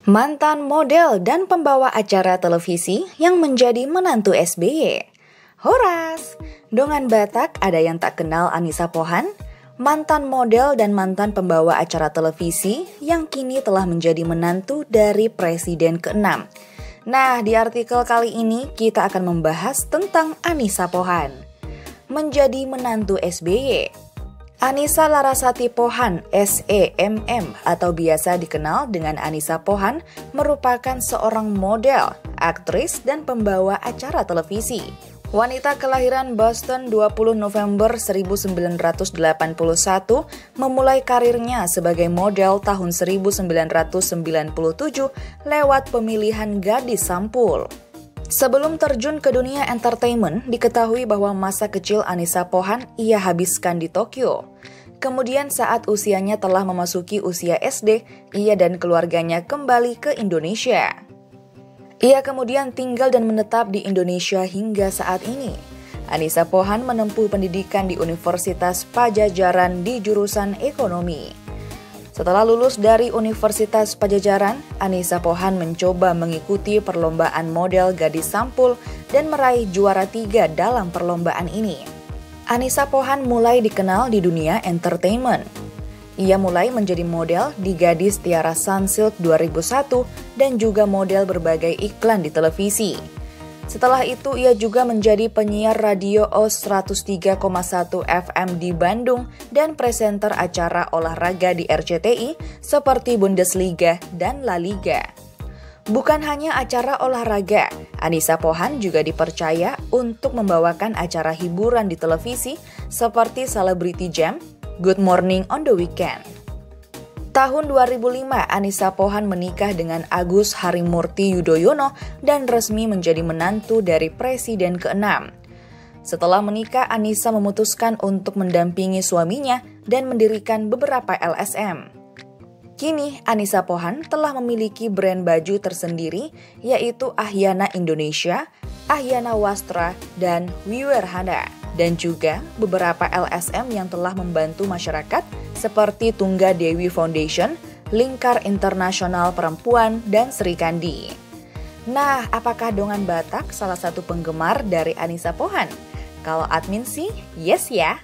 Mantan model dan pembawa acara televisi yang menjadi menantu SBY. Horas! Dongan Batak ada yang tak kenal Anissa Pohan? Mantan model dan mantan pembawa acara televisi yang kini telah menjadi menantu dari Presiden ke-6. Nah, di artikel kali ini kita akan membahas tentang Anissa Pohan. Menjadi menantu SBY. Anissa Larasati Pohan, SEMM atau biasa dikenal dengan Anissa Pohan, merupakan seorang model, aktris, dan pembawa acara televisi. Wanita kelahiran Boston 20 November 1981 memulai karirnya sebagai model tahun 1997 lewat pemilihan Gadis Sampul. Sebelum terjun ke dunia entertainment, diketahui bahwa masa kecil Anissa Pohan ia habiskan di Tokyo. Kemudian saat usianya telah memasuki usia SD, ia dan keluarganya kembali ke Indonesia. Ia kemudian tinggal dan menetap di Indonesia hingga saat ini. Anissa Pohan menempuh pendidikan di Universitas Padjadjaran di jurusan ekonomi. Setelah lulus dari Universitas Padjadjaran, Anissa Pohan mencoba mengikuti perlombaan model Gadis Sampul dan meraih juara 3 dalam perlombaan ini. Anissa Pohan mulai dikenal di dunia entertainment. Ia mulai menjadi model di Gadis Tiara Sunsilk 2001 dan juga model berbagai iklan di televisi. Setelah itu ia juga menjadi penyiar radio OS 103,1 FM di Bandung dan presenter acara olahraga di RCTI seperti Bundesliga dan La Liga. Bukan hanya acara olahraga, Anissa Pohan juga dipercaya untuk membawakan acara hiburan di televisi seperti Celebrity Jam, Good Morning on the Weekend. Tahun 2005, Anissa Pohan menikah dengan Agus Harimurti Yudhoyono dan resmi menjadi menantu dari Presiden ke-6. Setelah menikah, Anissa memutuskan untuk mendampingi suaminya dan mendirikan beberapa LSM. Kini, Anissa Pohan telah memiliki brand baju tersendiri, yaitu Ahyana Indonesia, Ahyana Wastra, dan Wiwerhana, dan juga beberapa LSM yang telah membantu masyarakat seperti Tungga Dewi Foundation, Lingkar Internasional Perempuan, dan Sri Kandi. Nah, apakah Dongan Batak salah satu penggemar dari Anissa Pohan? Kalau admin sih, yes ya!